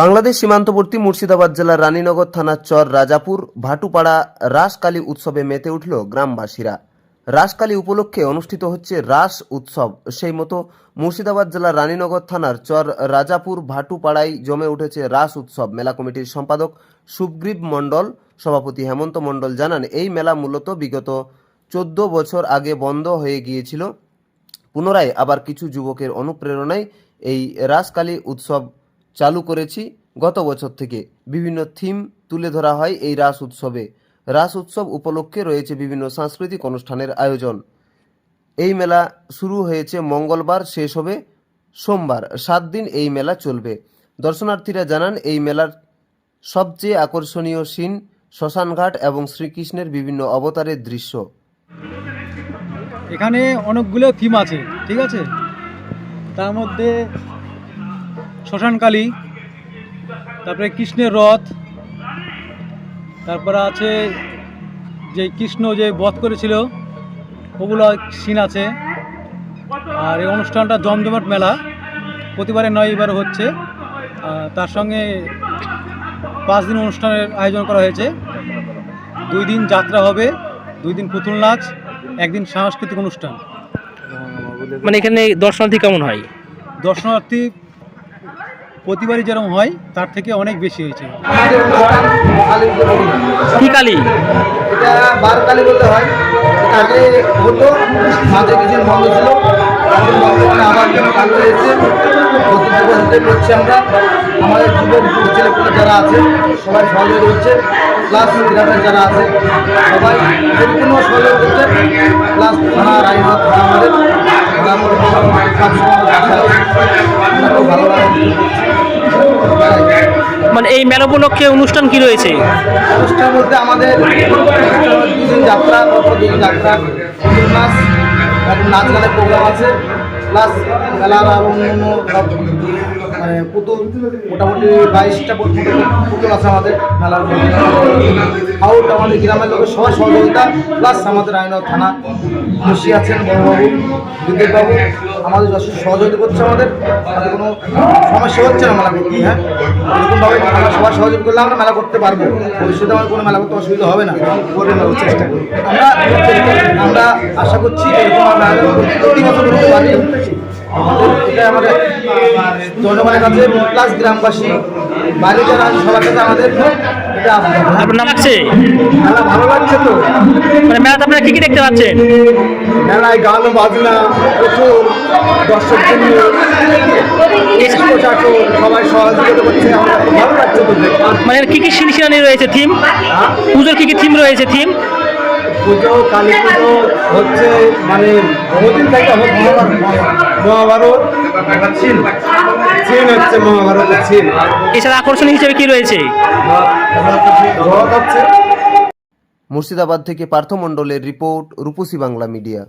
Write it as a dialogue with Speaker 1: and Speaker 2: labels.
Speaker 1: বাংলাদেশ সীমান্তবর্তী মুর্শিদাবাদ জেলার রানীনগর থানার চর রাজাপুর ভাটুপাড়া রাসকালী উৎসবে মেতে উঠল গ্রামবাসীরা। রাসকালী উপলক্ষে অনুষ্ঠিত হচ্ছে রাস উৎসব। সেই মতো মুর্শিদাবাদ জেলার রানীনগর থানার চর রাজাপুর ভাটুপাড়ায় জমে উঠেছে রাস উৎসব। মেলা কমিটির সম্পাদক সুগ্রীব মণ্ডল, সভাপতি হেমন্ত মণ্ডল জানান, এই মেলা মূলত বিগত 14 বছর আগে বন্ধ হয়ে গিয়েছিল। পুনরায় আবার কিছু যুবকের অনুপ্রেরণায় এই রাসকালী উৎসব চালু করেছি। গত বছর থেকে বিভিন্ন থিম তুলে ধরা হয় এই রাস উৎসবে। রাস উৎসব উপলক্ষে রয়েছে বিভিন্ন সাংস্কৃতিক অনুষ্ঠানের আয়োজন। এই মেলা শুরু হয়েছে মঙ্গলবার, শেষ হবে সোমবার। 7 দিন এই মেলা চলবে। দর্শনার্থীরা জানান, এই মেলার সবচেয়ে আকর্ষণীয় সিন শ্মশানঘাট এবং শ্রীকৃষ্ণের বিভিন্ন অবতারের দৃশ্য।
Speaker 2: এখানে অনেকগুলো থিম আছে, ঠিক আছে। তার মধ্যে শ্মশানকালী, তারপরে কৃষ্ণের রথ, তারপরে আছে যে কৃষ্ণ যে বধ করেছিল ওগুলো সিন আছে। আর এই অনুষ্ঠানটা জমজমাট মেলা, প্রতিবারে নয়, এবারে হচ্ছে। তার সঙ্গে 5 দিন অনুষ্ঠানের আয়োজন করা হয়েছে। 2 দিন যাত্রা হবে, 2 দিন পুতুল নাচ, 1 দিন সাংস্কৃতিক অনুষ্ঠান।
Speaker 3: মানে এখানে দর্শনার্থী কেমন হয়?
Speaker 2: দর্শনার্থী প্রতিবারই যেরকম হয় তার থেকে অনেক বেশি হয়েছে।
Speaker 3: কি কালী?
Speaker 4: এটা বার কালী বলতে হয়। আগে হতো, মাঝে কিছু বন্ধ ছিল, আবার চালু হয়েছে। করছি আমরা, আমাদের যুবক ছেলেপুলে যারা আছে সবাই সহযোগী হচ্ছে, প্লাস গ্রামের যারা আছে সবাই পরিপূর্ণ সহযোগ করছে, প্লাস থানা রায়গঞ্জ আমাদের সবসময় ভালো লাগে।
Speaker 3: মানে এই মেলা উপলক্ষে অনুষ্ঠান কি রয়েছে?
Speaker 4: অনুষ্ঠান বলতে আমাদের 2 দিন যাত্রা, 2 দিন যাত্রা, নাচ, নাচ গানের প্রোগ্রাম আছে, প্লাস মেলার আর অন্যান্য মানে পুতুল, মোটামুটি 22টা পুতুল আছে আমাদের মেলার। আউট আমাদের গ্রামের লোকের সবাই সহযোগিতা, প্লাস আমাদের রায়নগর থানা খুশি আছেন বড়বাবু, বিদ্যুৎবাবু আমাদের যথেষ্ট সহযোগিতা করছে। আমাদের তাতে কোনো সমস্যা হচ্ছে না মেলা করতে। হ্যাঁ, এরকমভাবে আমরা সবাই সহযোগিতা করলে আমরা মেলা করতে পারবো। ভবিষ্যতে আমার কোনো মেলা করতে অসুবিধা হবে না, করে নেওয়ার চেষ্টা করি। আমরা আশা করছি এরকম আমরা প্রতি বছর করতে পারি। এটা আমাদের জনগণের কাছে, প্লাস গ্রামবাসী বাইরে যারা আছে সবার কাছে আমাদের এটা
Speaker 3: আপনার নাম লাগছে?
Speaker 4: মেলা ভালো লাগছে। তো
Speaker 3: মানে মেলাতে আপনারা কি দেখতে পাচ্ছেন?
Speaker 4: মেলায় গান বাজনা প্রচুর, দর্শক সবাই সহযোগিতা করছে, আমার খুব ভালো লাগছে। তো
Speaker 3: মানে কি কি সিনসিনানি রয়েছে থিম? পুজোর কি কি থিম রয়েছে? থিম
Speaker 4: পুজো, কালী পুজো হচ্ছে, মানে বহুদিন থেকে মহাভারত ছিল, ছিল হচ্ছে মহাভারতের ছিল।
Speaker 3: এছাড়া আকর্ষণ হিসেবে কি রয়েছে?
Speaker 4: হচ্ছে।
Speaker 1: মুর্শিদাবাদ থেকে পার্থ মণ্ডলের রিপোর্ট, রূপসী বাংলা মিডিয়া।